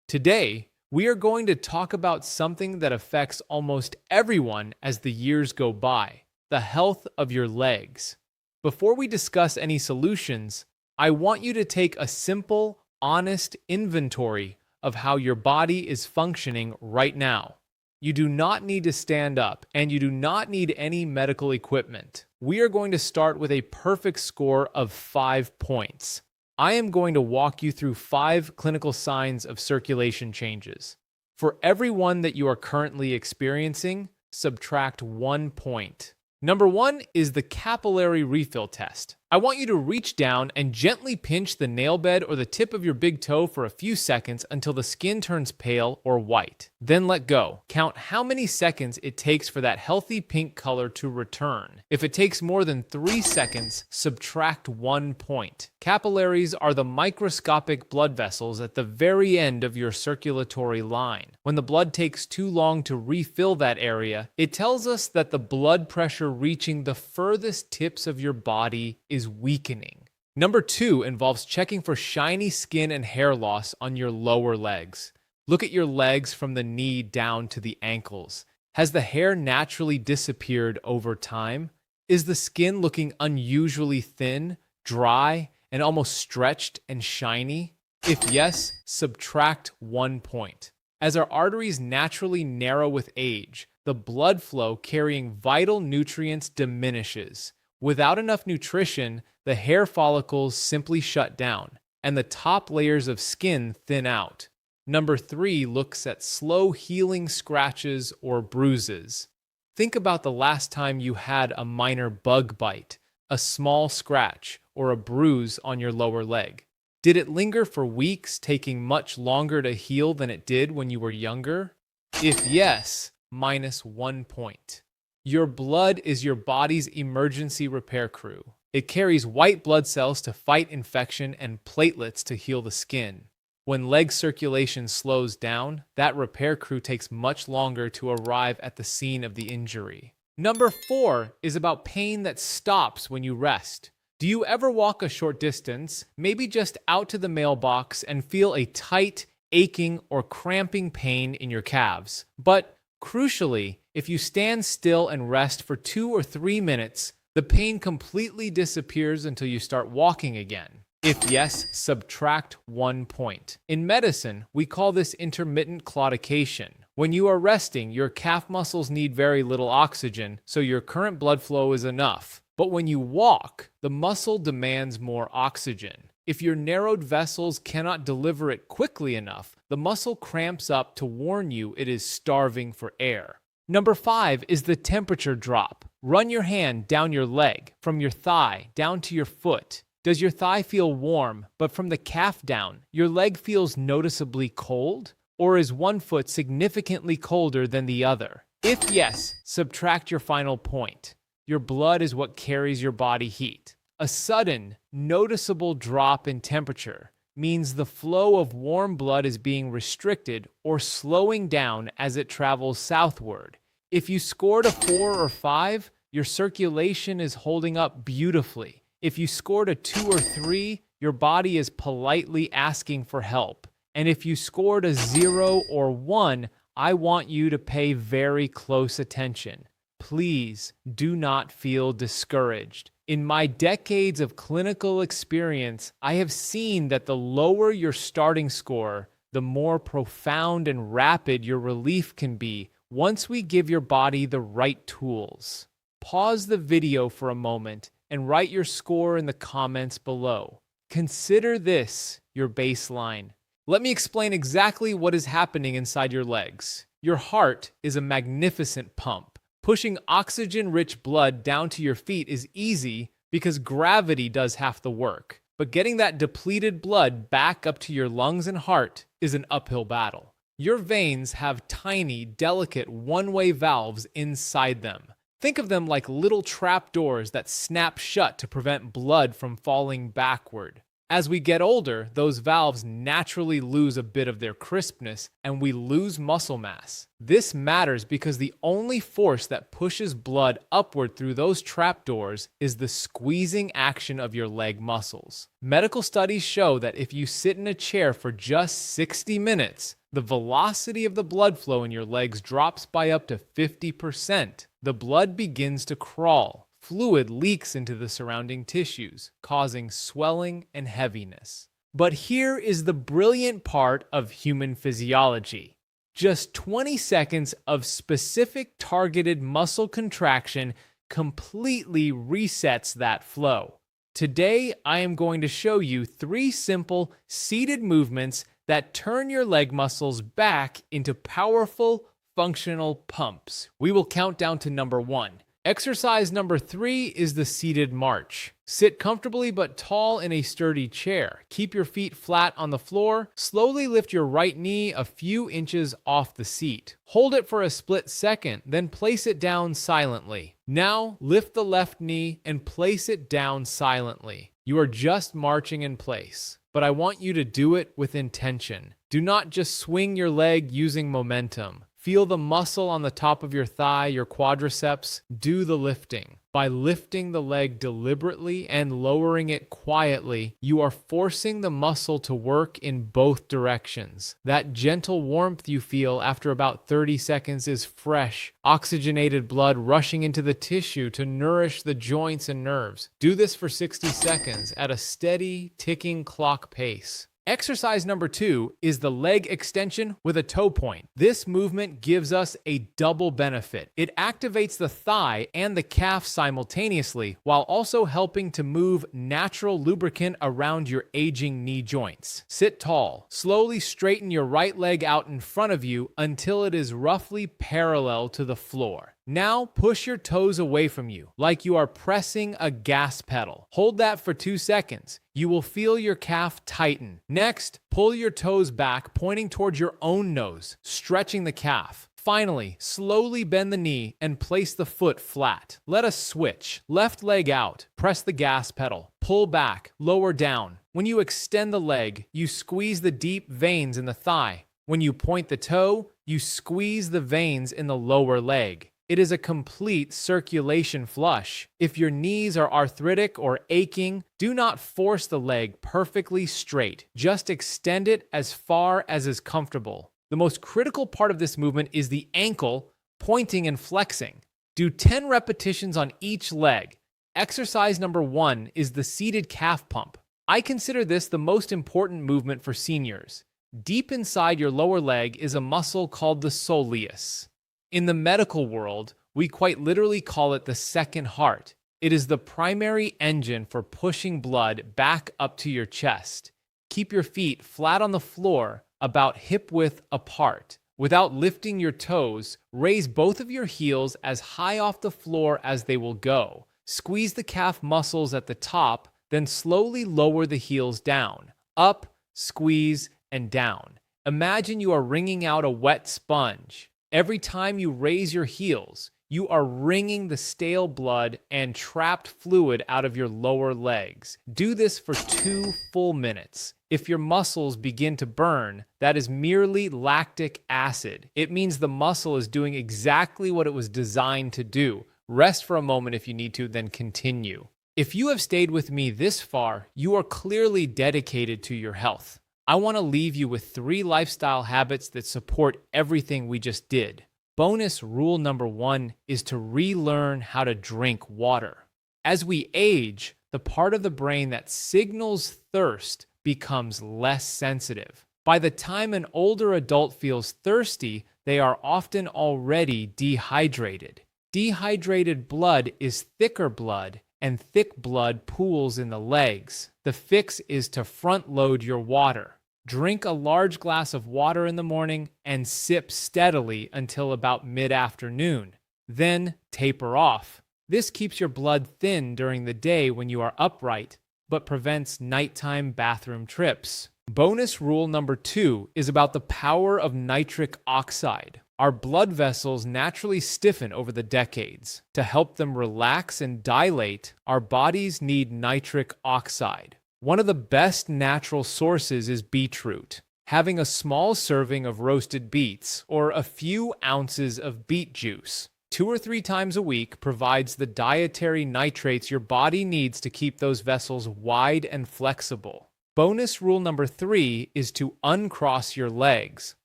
Today, we are going to talk about something that affects almost everyone as the years go by: the health of your legs. Before we discuss any solutions, I want you to take a simple, honest inventory of how your body is functioning right now. You do not need to stand up, and you do not need any medical equipment. We are going to start with a perfect score of 5 points. I am going to walk you through 5 clinical signs of circulation changes. For every one that you are currently experiencing, subtract 1 point. Number 1 is the capillary refill test. I want you to reach down and gently pinch the nail bed or the tip of your big toe for a few seconds until the skin turns pale or white. Then let go. Count how many seconds it takes for that healthy pink color to return. If it takes more than 3 seconds, subtract 1 point. Capillaries are the microscopic blood vessels at the very end of your circulatory line. When the blood takes too long to refill that area, it tells us that the blood pressure reaching the furthest tips of your body is weakening. Number 2 involves checking for shiny skin and hair loss on your lower legs. Look at your legs from the knee down to the ankles. Has the hair naturally disappeared over time? Is the skin looking unusually thin, dry, and almost stretched and shiny? If yes, subtract 1 point. As our arteries naturally narrow with age, the blood flow carrying vital nutrients diminishes. Without enough nutrition, the hair follicles simply shut down, and the top layers of skin thin out. Number 3 looks at slow healing scratches or bruises. Think about the last time you had a minor bug bite, a small scratch, or a bruise on your lower leg. Did it linger for weeks, taking much longer to heal than it did when you were younger? If yes, minus 1 point. Your blood is your body's emergency repair crew. It carries white blood cells to fight infection and platelets to heal the skin. When leg circulation slows down, that repair crew takes much longer to arrive at the scene of the injury. Number 4 is about pain that stops when you rest. Do you ever walk a short distance, maybe just out to the mailbox, and feel a tight, aching, or cramping pain in your calves? But crucially, if you stand still and rest for 2 or 3 minutes, the pain completely disappears until you start walking again. If yes, subtract 1 point. In medicine, we call this intermittent claudication. When you are resting, your calf muscles need very little oxygen, so your current blood flow is enough. But when you walk, the muscle demands more oxygen. If your narrowed vessels cannot deliver it quickly enough, the muscle cramps up to warn you it is starving for air. Number 5 is the temperature drop. Run your hand down your leg, from your thigh down to your foot. Does your thigh feel warm, but from the calf down, your leg feels noticeably cold? Or is one foot significantly colder than the other? If yes, subtract your final point. Your blood is what carries your body heat. A sudden, noticeable drop in temperature means the flow of warm blood is being restricted or slowing down as it travels southward. If you scored a 4 or 5, your circulation is holding up beautifully. If you scored a 2 or 3, your body is politely asking for help. And if you scored a 0 or 1, I want you to pay very close attention. Please do not feel discouraged. In my decades of clinical experience, I have seen that the lower your starting score, the more profound and rapid your relief can be once we give your body the right tools. Pause the video for a moment and write your score in the comments below. Consider this your baseline. Let me explain exactly what is happening inside your legs. Your heart is a magnificent pump. Pushing oxygen-rich blood down to your feet is easy because gravity does half the work. But getting that depleted blood back up to your lungs and heart is an uphill battle. Your veins have tiny, delicate one-way valves inside them. Think of them like little trapdoors that snap shut to prevent blood from falling backward. As we get older, those valves naturally lose a bit of their crispness and we lose muscle mass. This matters because the only force that pushes blood upward through those trapdoors is the squeezing action of your leg muscles. Medical studies show that if you sit in a chair for just 60 minutes, the velocity of the blood flow in your legs drops by up to 50%. The blood begins to crawl. Fluid leaks into the surrounding tissues, causing swelling and heaviness. But here is the brilliant part of human physiology. Just 20 seconds of specific targeted muscle contraction completely resets that flow. Today, I am going to show you 3 simple, seated movements that turn your leg muscles back into powerful, functional pumps. We will count down to number 1. Exercise number 3 is the seated march. Sit comfortably but tall in a sturdy chair. Keep your feet flat on the floor. Slowly lift your right knee a few inches off the seat. Hold it for a split second, then place it down silently. Now, lift the left knee and place it down silently. You are just marching in place, but I want you to do it with intention. Do not just swing your leg using momentum. Feel the muscle on the top of your thigh, your quadriceps. Do the lifting. By lifting the leg deliberately and lowering it quietly, you are forcing the muscle to work in both directions. That gentle warmth you feel after about 30 seconds is fresh, oxygenated blood rushing into the tissue to nourish the joints and nerves. Do this for 60 seconds at a steady, ticking clock pace. Exercise number 2 is the leg extension with a toe point. This movement gives us a double benefit. It activates the thigh and the calf simultaneously while also helping to move natural lubricant around your aging knee joints. Sit tall. Slowly straighten your right leg out in front of you until it is roughly parallel to the floor. Now push your toes away from you, like you are pressing a gas pedal. Hold that for 2 seconds. You will feel your calf tighten. Next, pull your toes back, pointing towards your own nose, stretching the calf. Finally, slowly bend the knee and place the foot flat. Let us switch. Left leg out. Press the gas pedal. Pull back. Lower down. When you extend the leg, you squeeze the deep veins in the thigh. When you point the toe, you squeeze the veins in the lower leg. It is a complete circulation flush. If your knees are arthritic or aching, do not force the leg perfectly straight. Just extend it as far as is comfortable. The most critical part of this movement is the ankle pointing and flexing. Do 10 repetitions on each leg. Exercise number 1 is the seated calf pump. I consider this the most important movement for seniors. Deep inside your lower leg is a muscle called the soleus. In the medical world, we quite literally call it the second heart. It is the primary engine for pushing blood back up to your chest. Keep your feet flat on the floor, about hip width apart. Without lifting your toes, raise both of your heels as high off the floor as they will go. Squeeze the calf muscles at the top, then slowly lower the heels down. Up, squeeze, and down. Imagine you are wringing out a wet sponge. Every time you raise your heels, you are wringing the stale blood and trapped fluid out of your lower legs. Do this for 2 full minutes. If your muscles begin to burn, that is merely lactic acid. It means the muscle is doing exactly what it was designed to do. Rest for a moment if you need to, then continue. If you have stayed with me this far, you are clearly dedicated to your health. I want to leave you with 3 lifestyle habits that support everything we just did. Bonus rule number 1 is to relearn how to drink water. As we age, the part of the brain that signals thirst becomes less sensitive. By the time an older adult feels thirsty, they are often already dehydrated. Dehydrated blood is thicker blood, and thick blood pools in the legs. The fix is to front load your water. Drink a large glass of water in the morning and sip steadily until about mid-afternoon. Then taper off. This keeps your blood thin during the day when you are upright, but prevents nighttime bathroom trips. Bonus rule number 2 is about the power of nitric oxide. Our blood vessels naturally stiffen over the decades. To help them relax and dilate, our bodies need nitric oxide. One of the best natural sources is beetroot. Having a small serving of roasted beets or a few ounces of beet juice 2 or 3 times a week provides the dietary nitrates your body needs to keep those vessels wide and flexible. Bonus rule number 3 is to uncross your legs.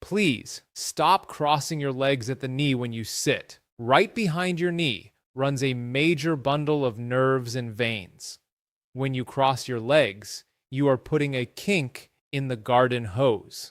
Please stop crossing your legs at the knee when you sit. Right behind your knee runs a major bundle of nerves and veins. When you cross your legs, you are putting a kink in the garden hose.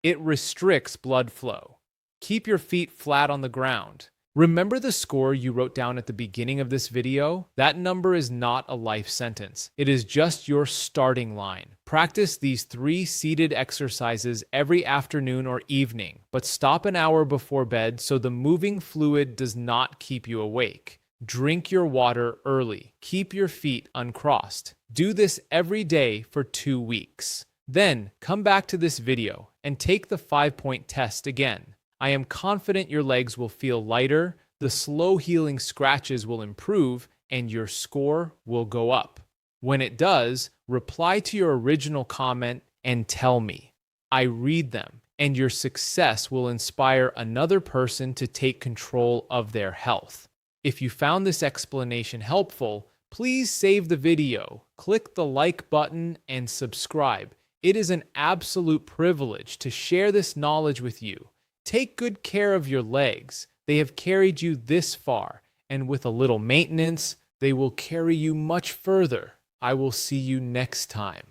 It restricts blood flow. Keep your feet flat on the ground. Remember the score you wrote down at the beginning of this video? That number is not a life sentence. It is just your starting line. Practice these 3 seated exercises every afternoon or evening, but stop an hour before bed so the moving fluid does not keep you awake. Drink your water early. Keep your feet uncrossed. Do this every day for 2 weeks. Then come back to this video and take the 5-point test again. I am confident your legs will feel lighter, the slow healing scratches will improve, and your score will go up. When it does, reply to your original comment and tell me. I read them, and your success will inspire another person to take control of their health. If you found this explanation helpful, please save the video, click the like button, and subscribe. It is an absolute privilege to share this knowledge with you. Take good care of your legs. They have carried you this far, and with a little maintenance, they will carry you much further. I will see you next time.